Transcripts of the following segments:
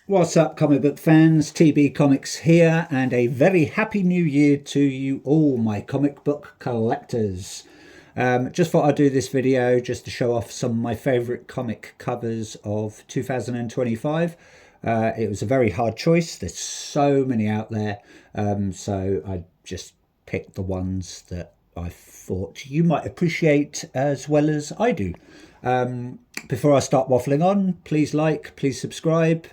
What's up, comic book fans? TB Comics here, and a very happy new year to you all, my comic book collectors. Just thought I'd do this video just to show off some of my favourite comic covers of 2025. It was a very hard choice. There's so many out there, so I just picked the ones that I thought you might appreciate as well as I do. Before I start waffling on, please like, please subscribe.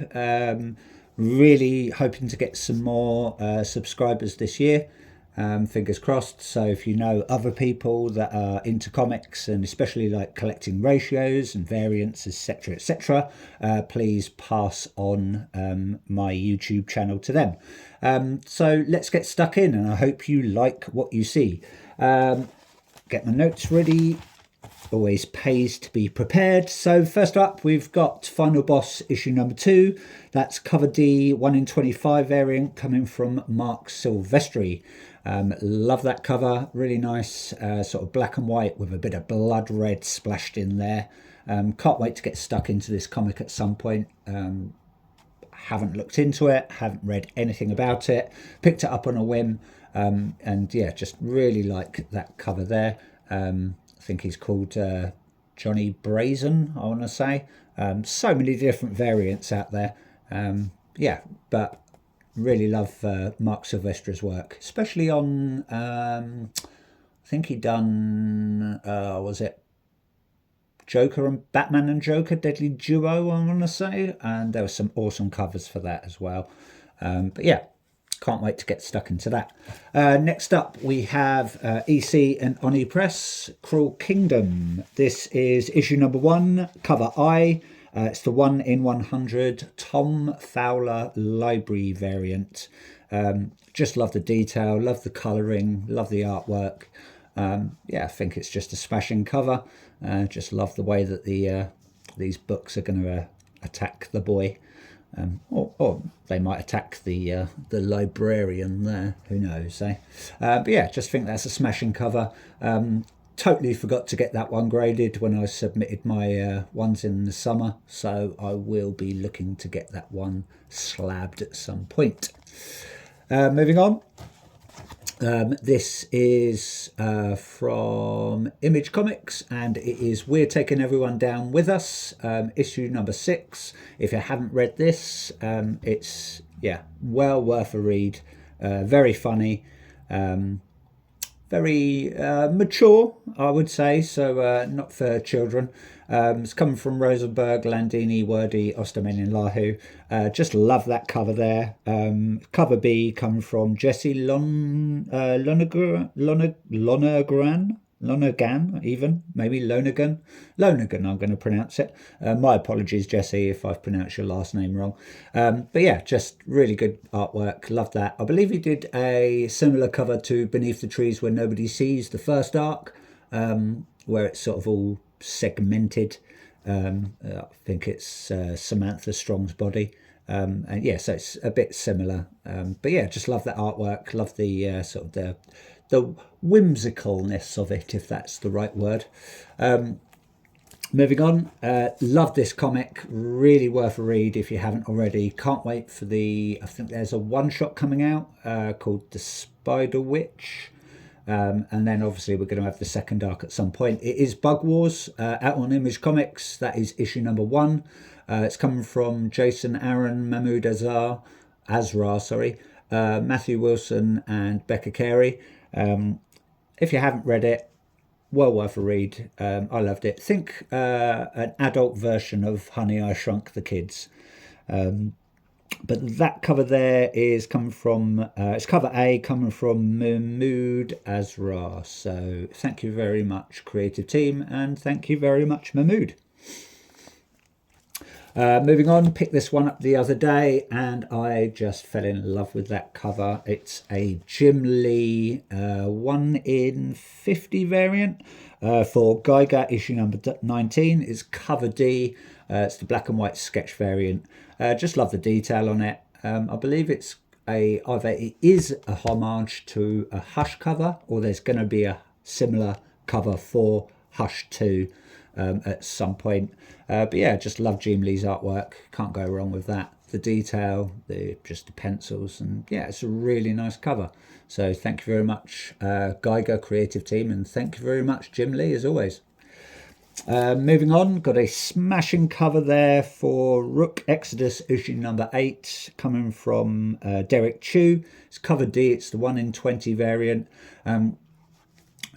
Really hoping to get some more subscribers this year. Fingers crossed. So if you know other people that are into comics and especially like collecting ratios and variants, etc., etc., please pass on my YouTube channel to them. So let's get stuck in, and I hope you like what you see. Get my notes ready. Always pays to be prepared. So first up, we've got Final Boss issue number 2. That's cover D, 1 in 25 variant, coming from Mark Silvestri. Love that cover, really nice, sort of black and white with a bit of blood red splashed in there. Can't wait to get stuck into this comic at some point. Haven't looked into it, haven't read anything about it, picked it up on a whim, and yeah, just really like that cover there. I think he's called Johnny Brazen, I want to say. So many different variants out there. Yeah, but really love Mark Silvestri's work, especially on, I think he done, was it Joker and Batman and Joker, Deadly Duo, I want to say. And there were some awesome covers for that as well. But yeah, can't wait to get stuck into that. Next up, we have EC and Oni Press, Cruel Kingdom. This is issue number 1, cover I. It's the 1 in 100 Tom Fowler library variant. Just love the detail, love the colouring, love the artwork. Yeah, I think it's just a smashing cover. Just love the way that these books are going to attack the boy. Or they might attack the librarian there, who knows, eh? But yeah, just think that's a smashing cover. Totally forgot to get that one graded when I submitted my ones in the summer, so I will be looking to get that one slabbed at some point. Moving on. This is from Image Comics, and it is We're Taking Everyone Down With Us, issue number 6. If you haven't read this, it's, yeah, well worth a read. Very funny, very mature, I would say, so not for children. It's coming from Rosenberg, Landini, Wordy, Osterman and Lahu. Just love that cover there. Cover B coming from Jesse Lonergan, even, maybe Lonergan, I'm going to pronounce it. My apologies, Jesse, if I've pronounced your last name wrong. But yeah, just really good artwork. Love that. I believe he did a similar cover to Beneath the Trees Where Nobody Sees, the first arc, where it's sort of all segmented. I think it's Samantha Strong's body. And yeah, so it's a bit similar. But yeah, just love that artwork. Love the sort of the whimsicalness of it, if that's the right word. Moving on, love this comic, really worth a read if you haven't already. Can't wait for I think there's a one-shot coming out called The Spider Witch. And then obviously we're going to have the second arc at some point. It is Bug Wars, out on Image Comics. That is issue number 1. It's coming from Jason Aaron, Mahmoud Azra, Matthew Wilson and Becca Carey. If you haven't read it, well worth a read. I loved it. Think an adult version of Honey, I Shrunk the Kids. But that cover there is coming from, it's cover A, coming from Mahmoud Azra. So thank you very much, creative team, and thank you very much, Mahmoud. Moving on, picked this one up the other day and I just fell in love with that cover. It's a Jim Lee 1 in 50 variant for Geiger issue number 19. It's cover D. It's the black and white sketch variant. Just love the detail on it. I believe it's either it is a homage to a Hush cover, or there's going to be a similar cover for Hush 2. at some point. But yeah, just love Jim Lee's artwork. Can't go wrong with that. The detail, just the pencils, and yeah, it's a really nice cover. So thank you very much, Geiger Creative Team, and thank you very much, Jim Lee, as always. Moving on, got a smashing cover there for Rook Exodus issue number 8, coming from Derek Chu. It's cover D, it's the 1 in 20 variant.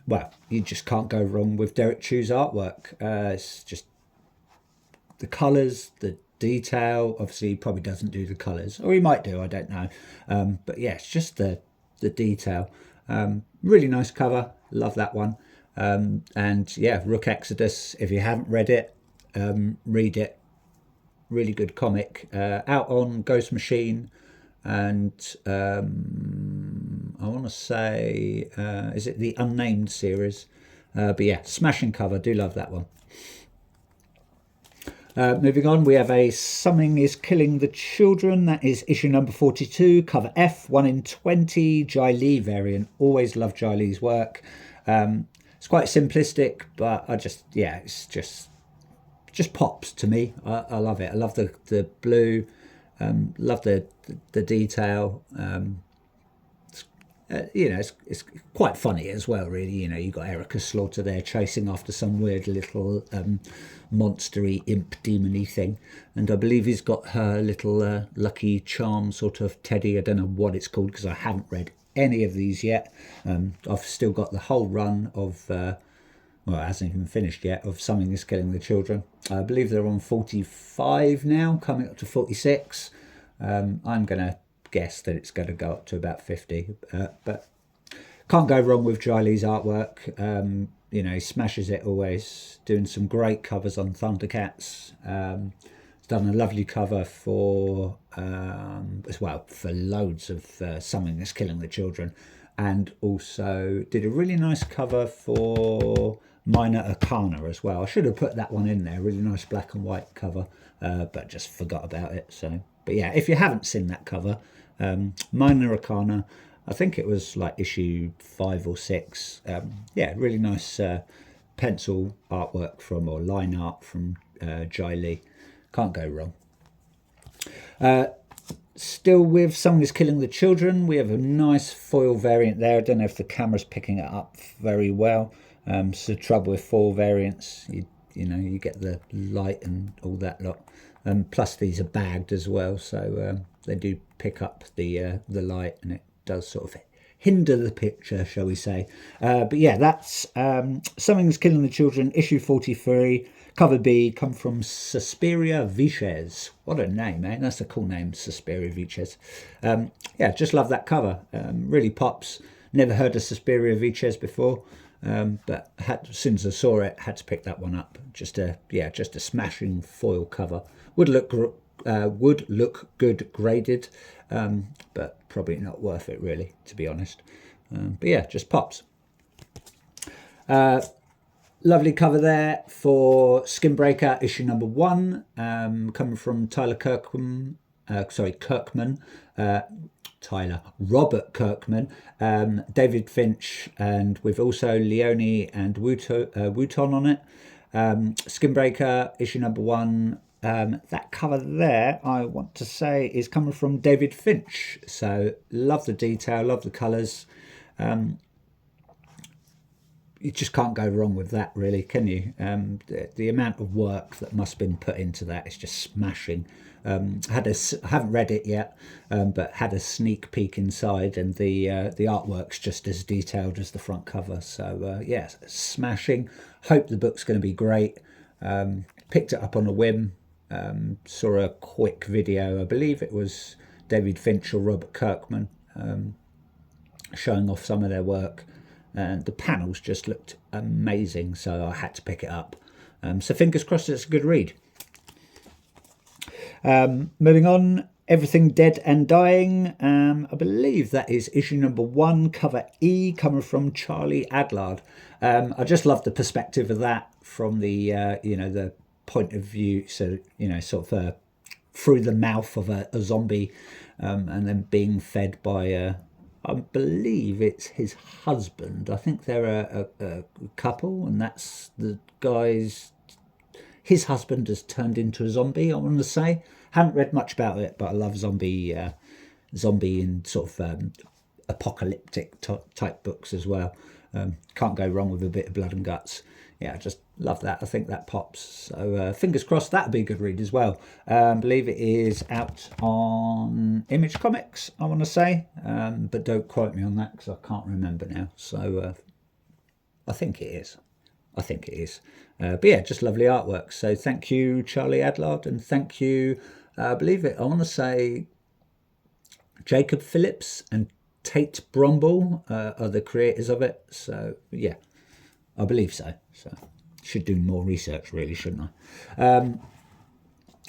Well, you just can't go wrong with Derek Chu's artwork. It's just the colours, the detail. Obviously, he probably doesn't do the colours, or he might do, I don't know. But yeah, it's just the detail. Really nice cover, love that one. And yeah, Rook Exodus, if you haven't read it, read it. Really good comic. Out on Ghost Machine, and I want to say, is it the Unnamed series? But yeah, smashing cover, do love that one. Moving on, we have a Something is Killing the Children. That is issue number 42, cover F, 1 in 20, Jai Lee variant. Always love Jai Lee's work. It's quite simplistic, but it's just pops to me. I love it. I love the blue, love the detail. It's quite funny as well, really. You got Erica Slaughter there chasing after some weird little monstery imp demony thing, and I believe he's got her little Lucky Charm sort of teddy. I don't know what it's called because I haven't read any of these yet. I've still got the whole run of well, it hasn't even finished yet, of Something is Killing the Children. I believe they're on 45 now, coming up to 46. I'm gonna guess that it's going to go up to about 50, but can't go wrong with Jai Lee's artwork. He smashes it always, doing some great covers on Thundercats. He's done a lovely cover for as well for loads of Something That's Killing the Children, and also did a really nice cover for Minor Arcana as well. I should have put that one in there, really nice black and white cover, but just forgot about it. But yeah, if you haven't seen that cover, Minor Arcana, I think it was like issue 5 or 6. Yeah, really nice pencil artwork or line art from Jai Lee. Can't go wrong. Still with Something is Killing the Children, we have a nice foil variant there. I don't know if the camera's picking it up very well. It's the trouble with foil variants. You get the light and all that lot. Plus these are bagged as well, so they do pick up the light, and it does sort of hinder the picture, shall we say. But yeah, that's Something's Killing the Children, issue 43, cover B, come from Suspiria Viches. What a name, eh? That's a cool name, Suspiria Viches. Yeah, just love that cover. Really pops. Never heard of Suspiria Viches before. But as soon as I saw it, had to pick that one up. Just a smashing foil cover. Would look good graded, but probably not worth it really, to be honest. But yeah, just pops. Lovely cover there for Skinbreaker issue number 1, coming from Robert Kirkman, David Finch, and with also Leone and Wooton on it. Skinbreaker issue number 1. That cover there, I want to say, is coming from David Finch. So love the detail, love the colours. You just can't go wrong with that, really, can you? The amount of work that must have been put into that is just smashing. I haven't read it yet, but had a sneak peek inside, and the artwork's just as detailed as the front cover. So yeah, smashing. Hope the book's going to be great. Picked it up on a whim. Saw a quick video. I believe it was David Finch or Robert Kirkman showing off some of their work, and the panels just looked amazing. So I had to pick it up. So fingers crossed it's a good read. Moving on, Everything Dead and Dying. I believe that is issue number 1, cover E, coming from Charlie Adlard. I just love the perspective of that from the the point of view. So sort of through the mouth of a zombie, and then being fed by I believe it's his husband. I think they're a couple, and that's the guy's his husband has turned into a zombie, I want to say. Haven't read much about it, but I love zombie and sort of apocalyptic type books as well. Can't go wrong with a bit of blood and guts. Yeah, I just love that. I think that pops. So fingers crossed that'll be a good read as well. Believe it is out on Image Comics, I want to say, but don't quote me on that because I can't remember now. So I think it is. I think it is. But yeah, just lovely artwork. So thank you, Charlie Adlard, and thank you, I believe it, I want to say Jacob Phillips and Tate Bromble are the creators of it. So yeah, I believe so. So should do more research really, shouldn't I?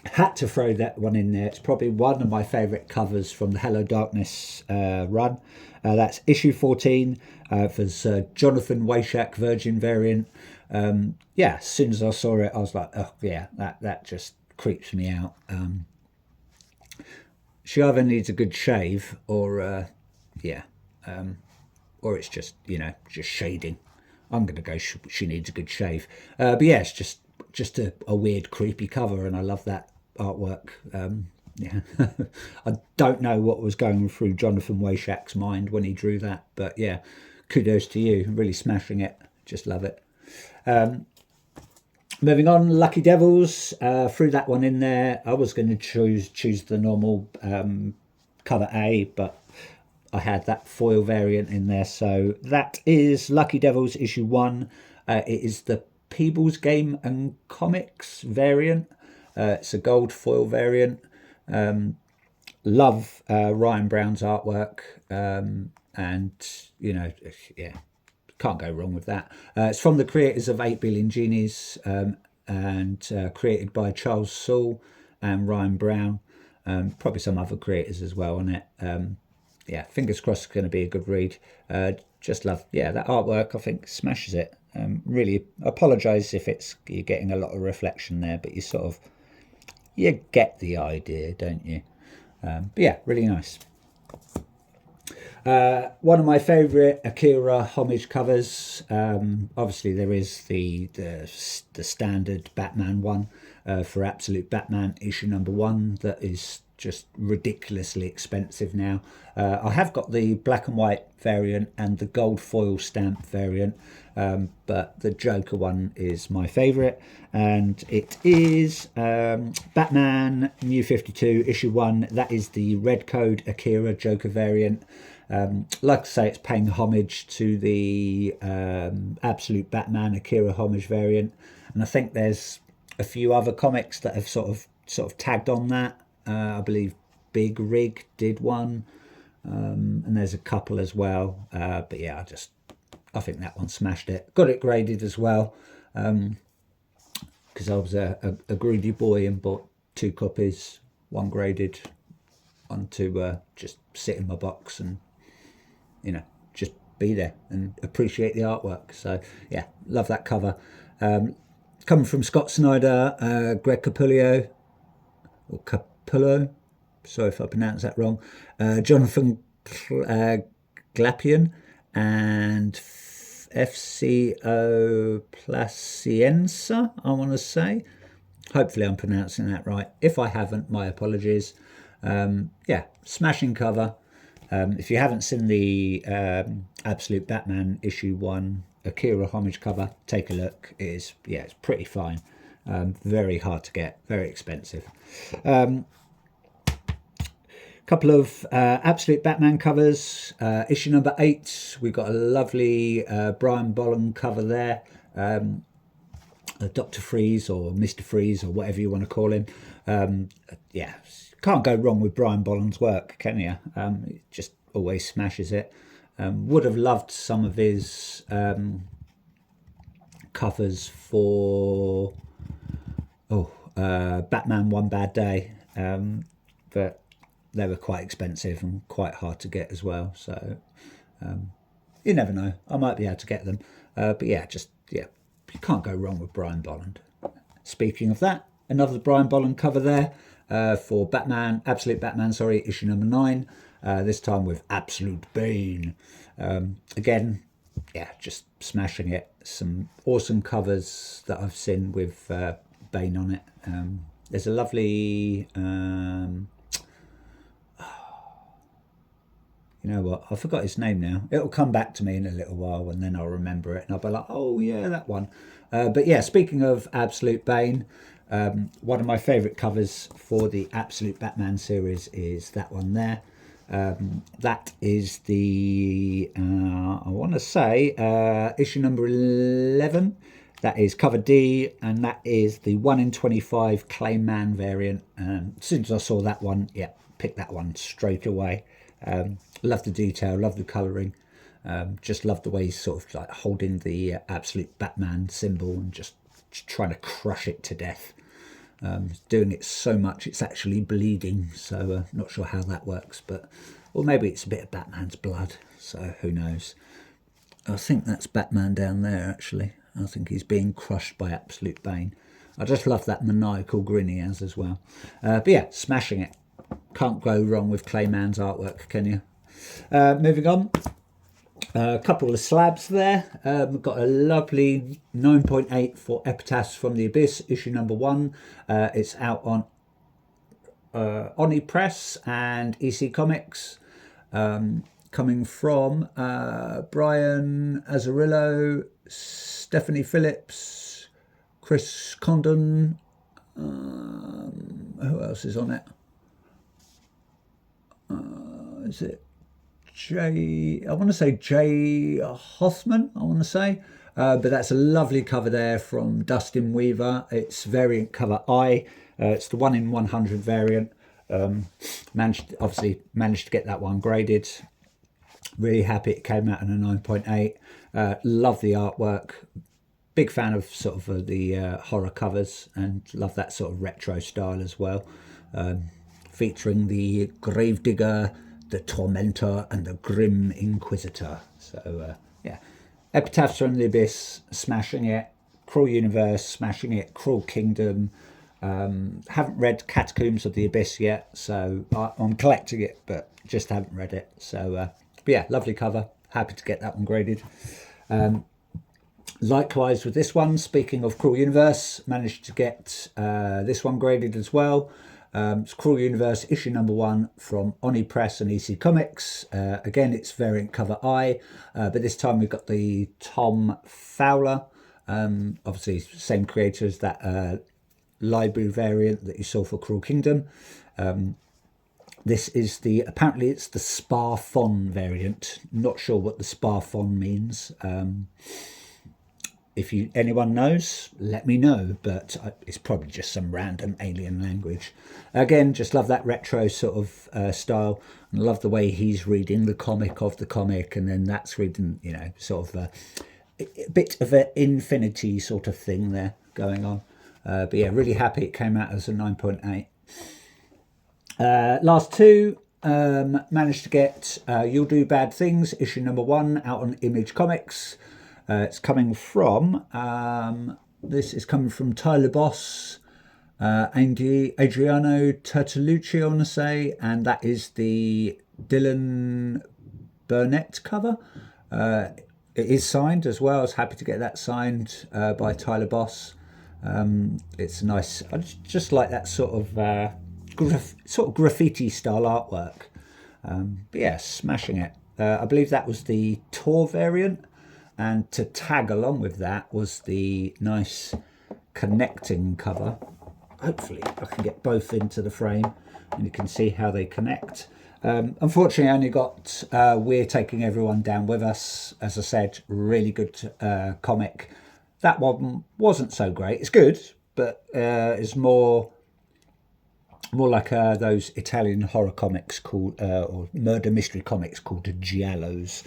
Had to throw that one in there. It's probably one of my favourite covers from the Hello Darkness run. That's issue 14 for Jonathan Wayshak Virgin variant. Yeah, as soon as I saw it, I was like, oh yeah, that just creeps me out. She either needs a good shave or yeah, or it's just, you know, just shading. I'm going to go she needs a good shave. But yeah, it's just a weird, creepy cover, and I love that artwork. Yeah, I don't know what was going through Jonathan Wayshak's mind when he drew that, but yeah, kudos to you. Really smashing it. Just love it. Moving on, Lucky Devils. Threw that one in there. I was going to choose the normal cover A, but I had that foil variant in there. So that is Lucky Devils issue 1. It is the Peebles Game and Comics variant. It's a gold foil variant. Love Ryan Brown's artwork, and you know, yeah, can't go wrong with that. It's from the creators of 8 Billion Genies, and created by Charles Soule and Ryan Brown. Probably some other creators as well on it. Yeah, fingers crossed it's going to be a good read. Just love, yeah, that artwork, I think, smashes it. Really apologise if you're getting a lot of reflection there, but you get the idea, don't you? But yeah, really nice. One of my favourite Akira homage covers. Obviously, there is the standard Batman one for Absolute Batman issue number 1 that is just ridiculously expensive now. I have got the black and white variant and the gold foil stamp variant, but the Joker one is my favourite, and it is Batman New 52 issue 1. That is the Red Code Akira Joker variant. Like I say, it's paying homage to the Absolute Batman Akira homage variant, and I think there's a few other comics that have sort of tagged on that. I believe Big Rig did one, and there's a couple as well. But yeah, I think that one smashed it. Got it graded as well, because I was a greedy boy and bought 2 copies, one graded, one to just sit in my box and, you know, just be there and appreciate the artwork. So yeah, love that cover. Coming from Scott Snyder, Greg Capullo, or Capullo, sorry if I pronounced that wrong, Jonathan Glapian, and FCO Placienza, I want to say. Hopefully I'm pronouncing that right. If I haven't, my apologies. Yeah, smashing cover. If you haven't seen the Absolute Batman issue 1 Akira homage cover, take a look. It's pretty fine. Very hard to get, very expensive. Couple of Absolute Batman covers. Issue number 8, we've got a lovely Brian Bolland cover there. Dr. Freeze or Mr. Freeze or whatever you want to call him. Yeah, can't go wrong with Brian Bolland's work, can you? It just always smashes it. Would have loved some of his covers for Batman One Bad Day, but they were quite expensive and quite hard to get as well. So you never know, I might be able to get them. But yeah, you can't go wrong with Brian Bolland. Speaking of that, another Brian Bolland cover there for Batman, Absolute Batman, sorry, issue number 9. This time with Absolute Bane. Again, yeah, just smashing it. Some awesome covers that I've seen with Bane on it. There's a lovely, you know what, I forgot his name now. It'll come back to me in a little while and then I'll remember it and I'll be like, oh yeah, that one. But yeah, speaking of Absolute Bane, one of my favourite covers for the Absolute Batman series is that one there. That is the, I want to say, issue number 11. That is cover D, and that is the 1 in 25 Clayman variant. As soon as I saw that one, yeah, picked that one straight away. Love the detail, love the colouring. Just love the way he's sort of like holding the Absolute Batman symbol and just trying to crush it to death. Doing it so much it's actually bleeding, so not sure how that works, but or maybe it's a bit of Batman's blood, so who knows. I think that's Batman down there actually. I think he's being crushed by Absolute Bane. I just love that maniacal grin he has as well. But yeah, smashing it. Can't go wrong with Clayman's artwork, can you? Moving on. A couple of slabs there. We've got a lovely 9.8 for Epitaphs from the Abyss, issue number 1. It's out on Oni Press and EC Comics. Coming from Brian Azzarello, Stephanie Phillips, Chris Condon. Who else is on it? Is it I want to say Jay Hoffman, I want to say. But that's a lovely cover there from Dustin Weaver. It's variant cover I. It's the 1 in 100 variant. Managed to get that one graded. Really happy it came out in a 9.8. Love the artwork. Big fan of sort of the horror covers, and love that sort of retro style as well. Featuring the Gravedigger, the Tormentor, and the Grim Inquisitor. So yeah, Epitaphs from the Abyss, smashing it. Cruel Universe, smashing it. Cruel Kingdom. Haven't read Catacombs of the Abyss yet, so I'm collecting it, but just haven't read it. So but yeah, lovely cover. Happy to get that one graded. Likewise with this one, speaking of Cruel Universe, managed to get this one graded as well. It's Cruel Universe, issue number 1 from Oni Press and EC Comics. Again, it's variant cover I, but this time we've got the Tom Fowler, obviously same creator as that library variant that you saw for Cruel Kingdom. This is apparently it's the Spa-Fon variant. Not sure what the Spa-Fon means. If anyone knows, let me know, but it's probably just some random alien language. Again, just love that retro sort of style, and love the way he's reading the comic of the comic, and then that's reading, you know, sort of a bit of an infinity sort of thing there going on. But yeah, really happy it came out as a 9.8. Last two, managed to get You'll Do Bad Things, issue number 1, out on Image Comics. It's coming from, this is coming from Tyler Boss, Adriano Tertolucci, I want to say, and that is the Dylan Burnett cover. It is signed as well. I was happy to get that signed by Tyler Boss. It's nice. I just like that sort of graffiti style artwork. But yeah, smashing it. I believe that was the Tor variant. And to tag along with that was the nice connecting cover. Hopefully I can get both into the frame and you can see how they connect. Unfortunately, I only got We're Taking Everyone Down With Us. As I said, really good comic. That one wasn't so great. It's good, but it's more like those Italian horror comics called, or murder mystery comics called Giallos.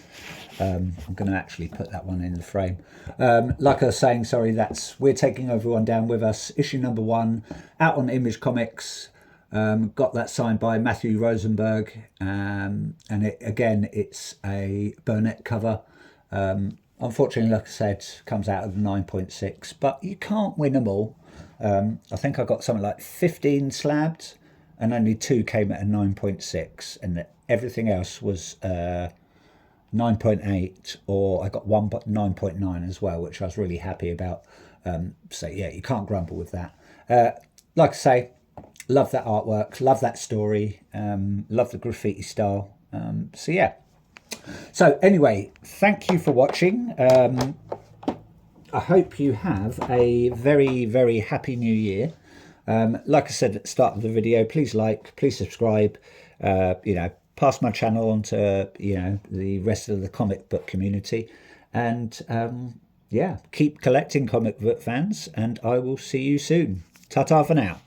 I'm going to actually put that one in the frame. Like I was saying, sorry, that's We're Taking Everyone Down With Us, issue number 1, out on Image Comics. Got that signed by Matthew Rosenberg, and it's a Burnett cover. Unfortunately, like I said, comes out of the 9.6, but you can't win them all. I think I got something like 15 slabbed, and only 2 came at a 9.6, and everything else was 9.8, or I got one 9.9 as well, which I was really happy about. So yeah, you can't grumble with that. Like I say, love that artwork, love that story, love the graffiti style. So yeah. So anyway, thank you for watching. I hope you have a very, very happy new year. Like I said at the start of the video, please like, please subscribe, pass my channel on to, the rest of the comic book community. And yeah, keep collecting comic book fans, and I will see you soon. Ta-ta for now.